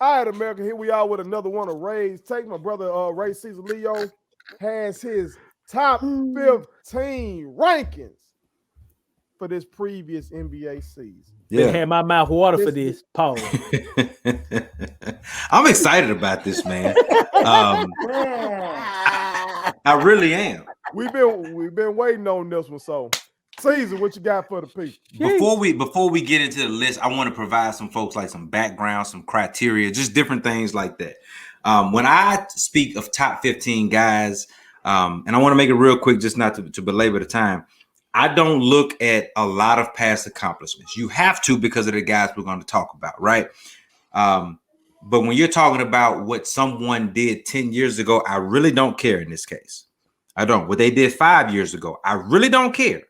All right, America, here we are with another one of Ray's Take. My brother Ray Caesar Leo has his top 15 rankings for this previous NBA season. Been Yeah. had my mouth water for This- this. Pause. I'm excited about this, man. I really am. We've been waiting on this one. So, Caesar, what you got for the people? Before we get into the list, I want to provide some folks like some background, some criteria, just different things like that. When I speak of top 15 guys, and I want to make it real quick, just not to belabor the time, I don't look at a lot of past accomplishments. You have to because of the guys we're going to talk about, right? But when you're talking about what someone did 10 years ago, I really don't care in this case. I don't. What they did 5 years ago, I really don't care.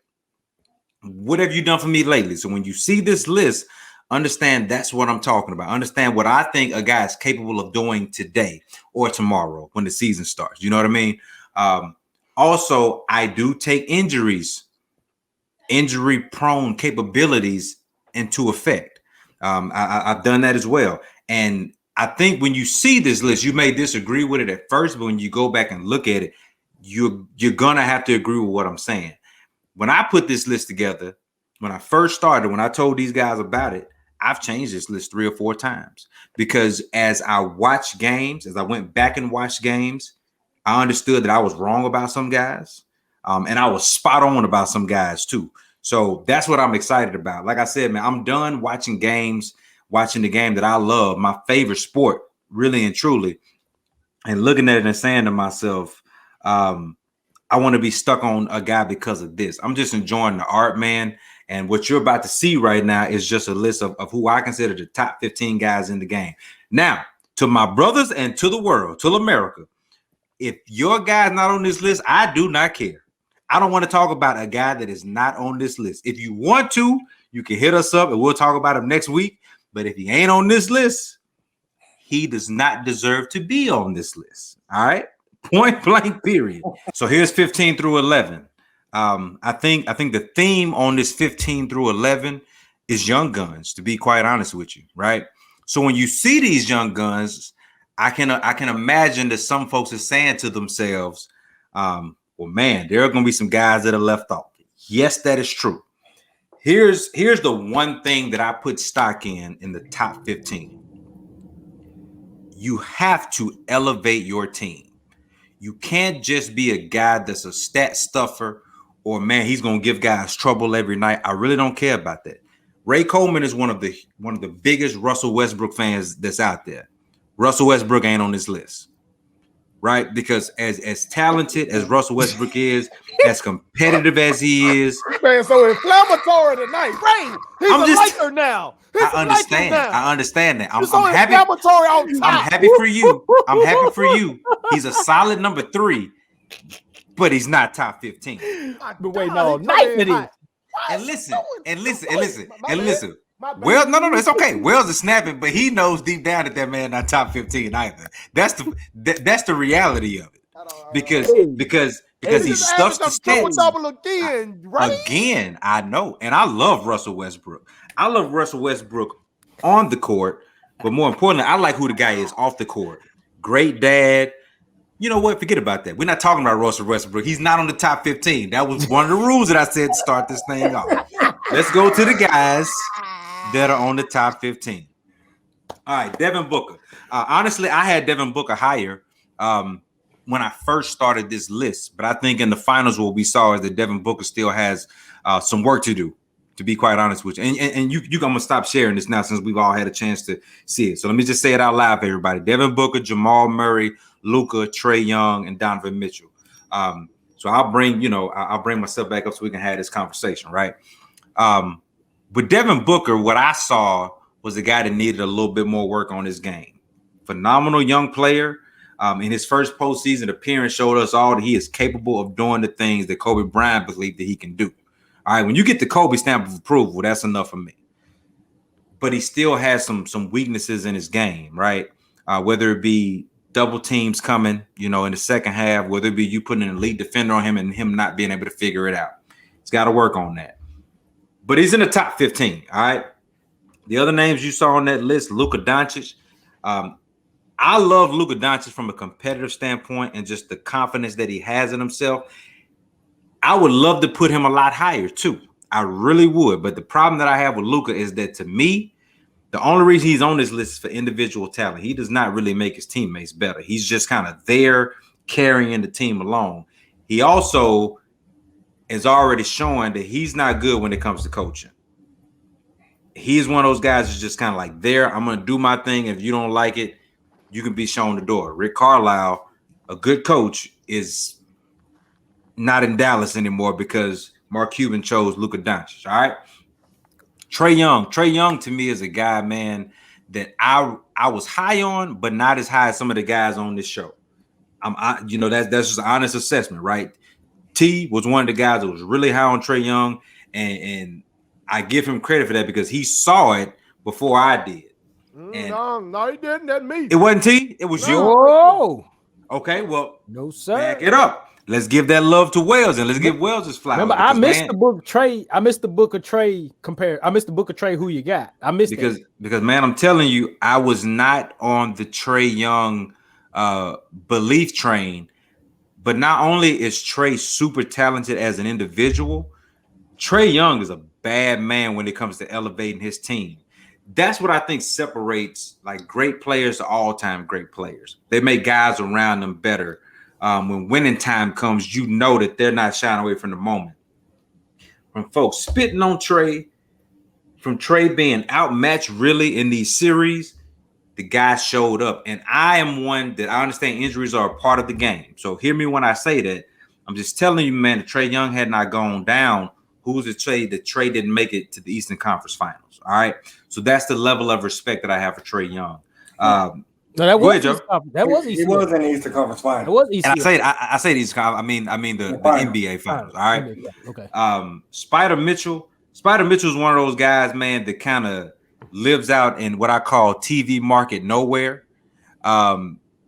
What have you done for me lately? So when you see this list, understand that's what I'm talking about. Understand what I think a guy is capable of doing today or tomorrow when the season starts. You know what I mean? Also, I do take injury-prone capabilities into effect. I've done that as well. And I think when you see this list, you may disagree with it at first, but when you go back and look at it, you're going to have to agree with what I'm saying. When I put this list together, when I first started, when I told these guys about it, I've changed this list 3 or 4 times because as I watched games, as I went back and watched games, I understood that I was wrong about some guys, and I was spot on about some guys too. So that's what I'm excited about. Like I said, man, I'm done watching games, watching the game that I love, my favorite sport, really and truly, and looking at it and saying to myself, I want to be stuck on a guy because of this. I'm just enjoying the art, man. And what you're about to see right now is just a list of who I consider the top 15 guys in the game. Now, to my brothers and to the world, to America, if your guy's not on this list, I do not care. I don't want to talk about a guy that is not on this list. If you want to, you can hit us up and we'll talk about him next week. But if he ain't on this list, he does not deserve to be on this list. All right? Point blank, period. So here's 15 through 11. I think the theme on this 15 through 11 is young guns, to be quite honest with you, right? So when you see these young guns, I can imagine that some folks are saying to themselves, well, man, there are going to be some guys that are left off. Yes, that is true. Here's the one thing that I put stock in the top 15. You have to elevate your team. You can't just be a guy that's a stat stuffer or, man, he's going to give guys trouble every night. I really don't care about that. Ray Coleman is one of the biggest Russell Westbrook fans that's out there. Russell Westbrook ain't on this list, right? Because as talented as Russell Westbrook is, as competitive as he is, man, so inflammatory tonight. Ray, he's a Laker now. I understand that. I'm so happy. Inflammatory on top. I'm happy for you. I'm happy for you. He's a solid number 3, but he's not top 15. Been waiting all night for this. And listen. Well, no, it's okay. Wells is snapping, but he knows deep down that man not top 15 either. That's the reality of it. Because he stuffs the stats. Double again, right? Again, I know, and I love Russell Westbrook. I love Russell Westbrook on the court, but more importantly, I like who the guy is off the court. Great dad. You know what? Forget about that. We're not talking about Russell Westbrook. He's not on the top 15. That was one of the rules that I said to start this thing off. Let's go to the guys that are on the top 15. All right, Devin Booker. Honestly, I had Devin Booker higher when I first started this list, but I think in the finals what we saw is that Devin Booker still has some work to do, to be quite honest with you. And I'm going to stop sharing this now since we've all had a chance to see it. So let me just say it out loud for everybody. Devin Booker, Jamal Murray, Luka, Trae Young, and Donovan Mitchell. So I'll bring myself back up so we can have this conversation, right? With Devin Booker, what I saw was a guy that needed a little bit more work on his game. Phenomenal young player. In his first postseason appearance showed us all that he is capable of doing the things that Kobe Bryant believed that he can do. All right, when you get the Kobe stamp of approval, that's enough for me. But he still has some weaknesses in his game, right? Whether it be double teams coming, in the second half, whether it be you putting an elite defender on him and him not being able to figure it out. He's got to work on that. But he's in the top 15, all right? The other names you saw on that list, Luka Doncic, I love Luka Doncic from a competitive standpoint and just the confidence that he has in himself. I would love to put him a lot higher too. I really would. But the problem that I have with Luka is that to me, the only reason he's on this list is for individual talent. He does not really make his teammates better. He's just kind of there carrying the team along. He also is already showing that he's not good when it comes to coaching. He's one of those guys who's just kind of like there. I'm going to do my thing. If you don't like it, you can be shown the door. Rick Carlisle, a good coach, is not in Dallas anymore because Mark Cuban chose Luka Doncic. All right. Trae Young to me is a guy, man, that I was high on, but not as high as some of the guys on this show. That's just an honest assessment, right? T was one of the guys that was really high on Trae Young, and I give him credit for that because he saw it before I did. No, he didn't. That's me. It wasn't T. It was you. Whoa. Okay, well, no sir. Back it up. Let's give that love to Wells and let's give Wells his flowers. Remember, I missed the book Trey. I missed the book of Trey I missed the book of Trey. Who you got? I missed because man, I'm telling you, I was not on the Trae Young belief train. But not only is Trae super talented as an individual, Trae Young is a bad man when it comes to elevating his team. That's what I think separates like great players to all-time great players. They make guys around them better. When winning time comes, you know that they're not shying away from the moment. From folks spitting on Trae, from Trae being outmatched really in these series, the guy showed up. And I am one that I understand injuries are a part of the game. So hear me when I say that. I'm just telling you, man, if Trae Young had not gone down, who's to say that Trae didn't make it to the Eastern Conference Finals? All right. So that's the level of respect that I have for Trae Young. No, that was Joe. That was He was in the Eastern Conference Finals. It was ECF. And I say these. I mean the NBA Finals. All right. Okay. Spider Mitchell. Spider Mitchell is one of those guys, man, that kind of lives out in what I call TV market nowhere.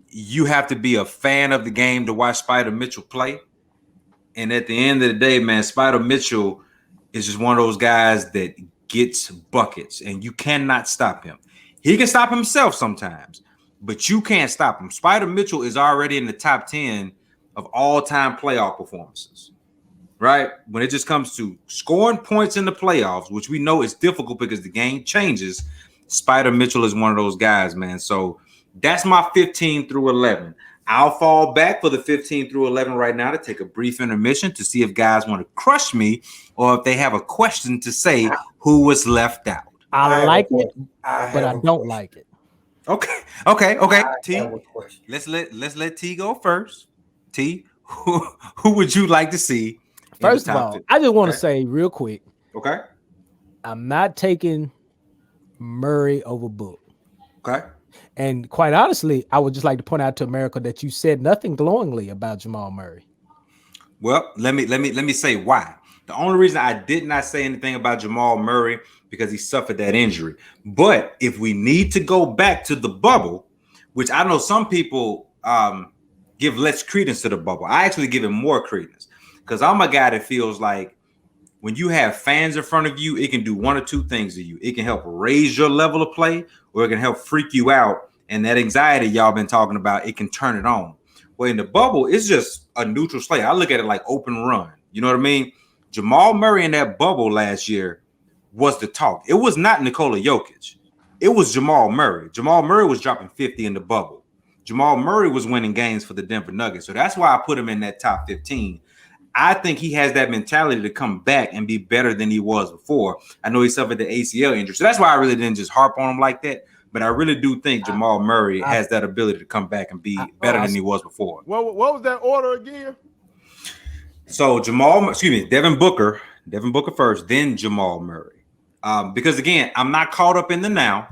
You have to be a fan of the game to watch Spider Mitchell play. And at the end of the day, man, Spider Mitchell is just one of those guys that gets buckets, and you cannot stop him. He can stop himself sometimes, but you can't stop him. Spider Mitchell is already in the top 10 of all-time playoff performances, right? When it just comes to scoring points in the playoffs, which we know is difficult because the game changes, Spider Mitchell is one of those guys, man. So that's my 15 through 11. I'll fall back for the 15 through 11 right now to take a brief intermission to see if guys want to crush me or if they have a question to say who was left out. I like it, but I don't like it. Okay. T, let's let T go first. T, who would you like to see? First of all, I just want to say real quick. Okay. I'm not taking Murray over Book. Okay. And quite honestly, I would just like to point out to America that you said nothing glowingly about Jamal Murray. Well, let me say why. The only reason I did not say anything about Jamal Murray because he suffered that injury. But if we need to go back to the bubble, which I know some people give less credence to the bubble, I actually give it more credence because I'm a guy that feels like when you have fans in front of you, it can do one or two things to you. It can help raise your level of play, or it can help freak you out. And that anxiety y'all been talking about, it can turn it on. Well, in the bubble, it's just a neutral slate. I look at it like open run. You know what I mean? Jamal Murray in that bubble last year was the talk. It was not Nikola Jokic. It was Jamal Murray. Jamal Murray was dropping 50 in the bubble. Jamal Murray was winning games for the Denver Nuggets. So that's why I put him in that top 15. I think he has that mentality to come back and be better than he was before. I know he suffered the ACL injury. So that's why I really didn't just harp on him like that. But I really do think Jamal Murray has that ability to come back and be better than he was before. What was that order again? So Devin Booker first, then Jamal Murray. Because again, I'm not caught up in the now.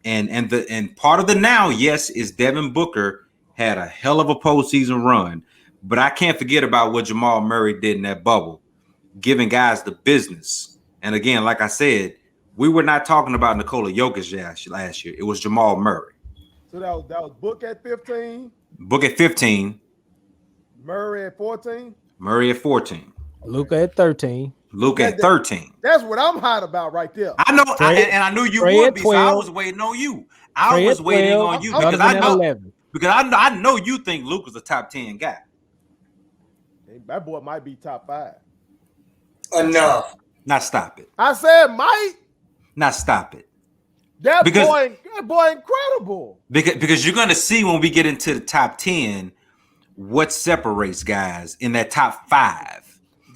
And part of the now, yes, is Devin Booker had a hell of a postseason run. But I can't forget about what Jamal Murray did in that bubble, giving guys the business. And again, like I said, we were not talking about Nikola Jokic last year. It was Jamal Murray. So that was Book at 15. Book at 15. Murray at 14. Murray at 14. Luka at 13. Luka at 13. That's what I'm hot about right there. I know, Trey, and I knew you Trey would at be. So I 12. was waiting on you. Trey I was at waiting 12, on you I'm- because I Donovan at know 11. because I know you think Luka's a top 10 guy. That boy might be top 5. Enough. Now stop it. I said might. Now stop it. That Because- boy incredible. Because you're gonna see when we get into the top 10 what separates guys in that top 5.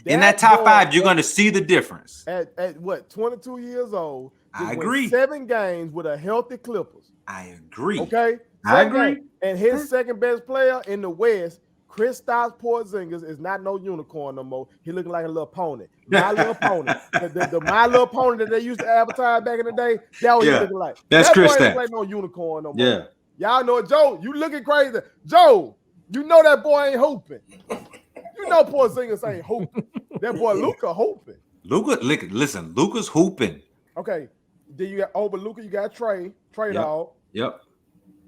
In that top boy 5, you're gonna see the difference. At what, 22 years old? I just went agree. 7 games with a healthy Clippers. I agree. Okay, I 7 agree. games. And his second best player in the West, Kristaps Porzingis, is not no unicorn no more. He looking like a little pony. My Little Pony. The My Little Pony that they used to advertise back in the day. That was he looking like. That's that boy Kristaps. ain't like no unicorn no more. Yeah. Y'all know it, Joe. You looking crazy, Joe? You know that boy ain't hooping. You know Porzingis ain't hooping. That boy Luka hooping. Listen, Luka's hooping. Okay, then you got over Luka. You got Trey Yep. Dog, Yep.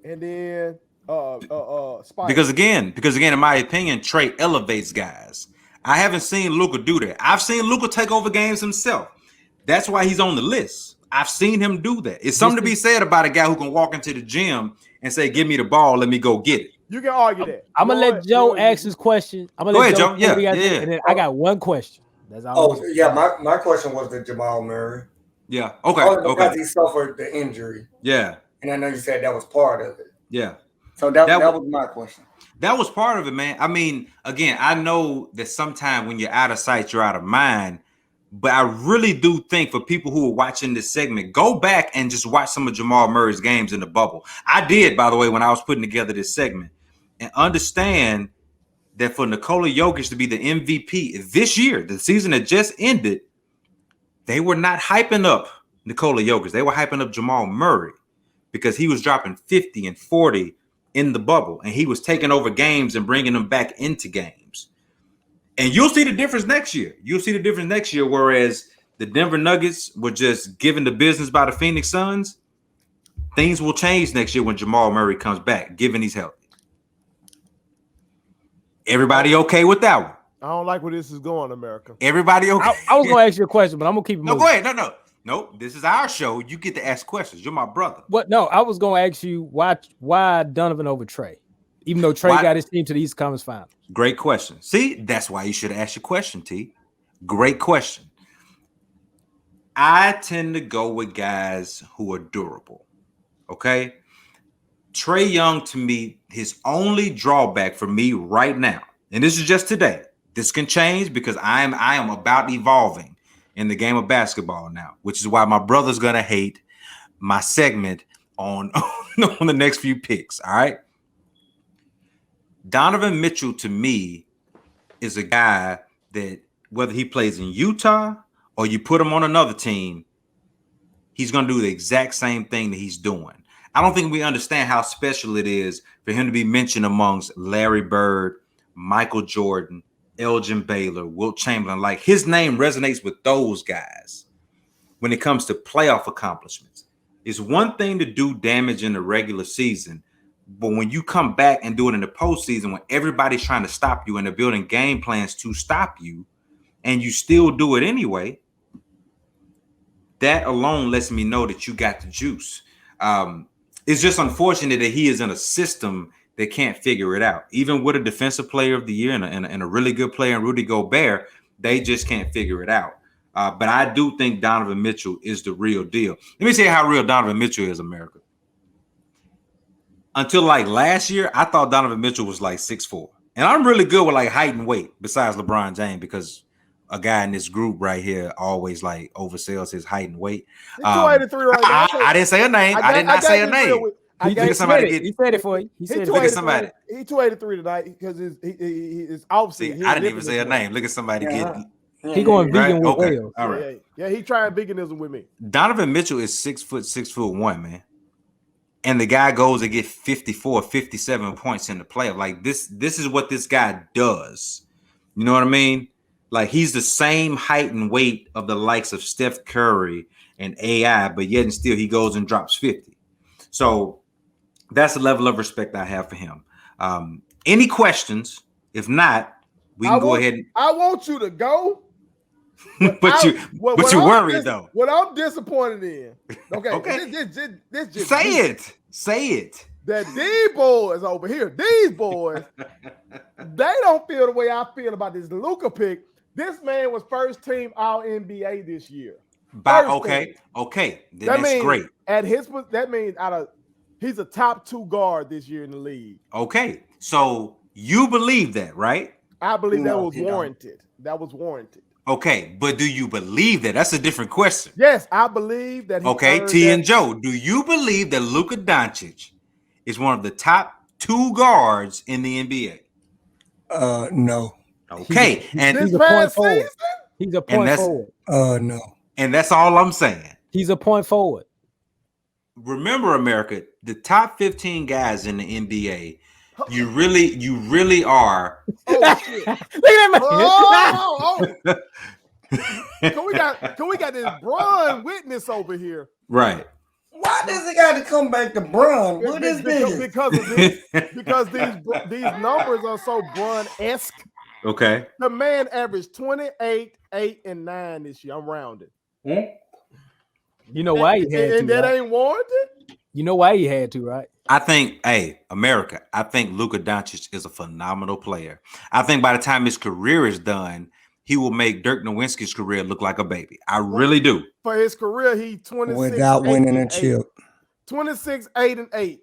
and then Spike. Because again, in my opinion, Trey elevates guys. I haven't seen Luka do that. I've seen Luka take over games himself. That's why he's on the list. I've seen him do that. It's something to be said about a guy who can walk into the gym and say, "Give me the ball, let me go get it." You can argue that. I'm gonna let Joe ask his question. I'm gonna Go let ahead, Joe. Yeah, yeah. And then I got one question. That's all. Oh, yeah. My question was to Jamal Murray. Yeah. Okay. Only because Okay. he suffered the injury. Yeah. And I know you said that was part of it. Yeah. So that was my question. That was part of it, man. I mean, again, I know that sometimes when you're out of sight, you're out of mind. But I really do think for people who are watching this segment, go back and just watch some of Jamal Murray's games in the bubble. I did, by the way, when I was putting together this segment, and understand that for Nikola Jokic to be the MVP this year, the season that just ended, they were not hyping up Nikola Jokic. They were hyping up Jamal Murray because he was dropping 50 and 40 in the bubble, and he was taking over games and bringing them back into games. And you'll see the difference next year. You'll see the difference next year, whereas the Denver Nuggets were just given the business by the Phoenix Suns. Things will change next year when Jamal Murray comes back, given he's healthy. Everybody okay with that one? I don't like where this is going, America. Everybody okay? I was gonna ask you a question, but I'm gonna keep it No, moving. go ahead. No. This is our show. You get to ask questions. You're my brother. What? No, I was gonna ask you why Donovan over Trey, even though Trey got his team to the East Conference Finals. Great question. See, that's why you should ask your question, T. Great question. I tend to go with guys who are durable. Okay. Trae Young, to me, his only drawback for me right now, and this is just today. This can change because I am about evolving in the game of basketball now, which is why my brother's gonna hate my segment on the next few picks. All right. Donovan Mitchell, to me, is a guy that whether he plays in Utah or you put him on another team, he's going to do the exact same thing that he's doing. I don't think we understand how special it is for him to be mentioned amongst Larry Bird, Michael Jordan, Elgin Baylor, Wilt Chamberlain. Like, his name resonates with those guys when it comes to playoff accomplishments. It's one thing to do damage in the regular season, but when you come back and do it in the postseason, when everybody's trying to stop you and they're building game plans to stop you, and you still do it anyway, that alone lets me know that you got the juice. It's just unfortunate that he is in a system that can't figure it out. Even with a defensive player of the year and a really good player in Rudy Gobert, they just can't figure it out. But I do think Donovan Mitchell is the real deal. Let me say how real Donovan Mitchell is, America. Until like last year, I thought Donovan Mitchell was like 6'4". And I'm really good with like height and weight besides LeBron James, because a guy in this group right here always like oversells his height and weight. He's 283 right now. I didn't say a name. I did not say a name. He said it for you. He said it. Look at somebody. He's 283 tonight because his offseason. See, I didn't even say a name. Look at somebody getting. He going vegan with okay. whales. All right. Yeah, he trying veganism with me. Donovan Mitchell is 6'1", man. And the guy goes and get 54, 57 points in the playoff. Like this is what this guy does. You know what I mean? Like, he's the same height and weight of the likes of Steph Curry and AI, but yet and still he goes and drops 50. So that's the level of respect I have for him. Any questions? If not, we can go ahead. I want you to go But you worried though. What I'm disappointed in. Okay. Okay. This just Say it. Say it. That these boys over here, these boys, they don't feel the way I feel about this Luka pick. This man was first team All NBA this year. Okay. Then that's great. That means he's a top 2 guard this year in the league. Okay. So you believe that, right? I believe that was warranted. That was warranted. Okay, but do you believe that? That's a different question. Yes, I believe that. T and Joe, do you believe that Luka Doncic is one of the top 2 guards in the NBA? No. Okay, He's a point forward. He's a point forward. No. And that's all I'm saying. He's a point forward. Remember, America, the top 15 guys in the NBA, you really are. Oh shit! Look at that man. Can we got this Bron witness over here? Right. Why does it got to come back to Bron? What is this? Because of this. Because these numbers are so Bron-esque. Okay. The man averaged 28, 8, and 9 this year. I'm rounded. You know why he had to, and that right? ain't warranted? You know why he had to, right? I think Luka Doncic is a phenomenal player. I think by the time his career is done, he will make Dirk Nowitzki's career look like a baby. I really do. For his career, he 26 without winning a chip. 26, 8, and 8.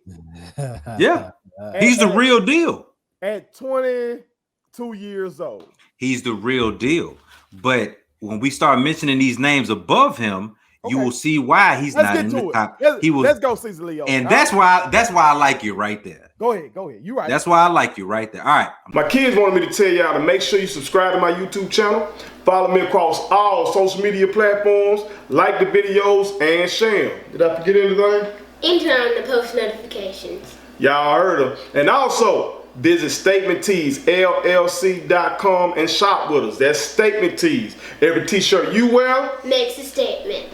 Yeah. He's the real deal. At 22 years old. He's the real deal. But when we start mentioning these names above him, you will see why he's not in the top. Let's go, Cesar Leo. And that's why I like you right there. Go ahead. You right. That's why I like you right there. All right. My kids wanted me to tell y'all to make sure you subscribe to my YouTube channel. Follow me across all social media platforms. Like the videos and share them. Did I forget anything? And turn on the post notifications. Y'all heard them. And also, visit Statement Tees, LLC.com and shop with us. That's Statement Tees. Every t-shirt you wear makes a statement.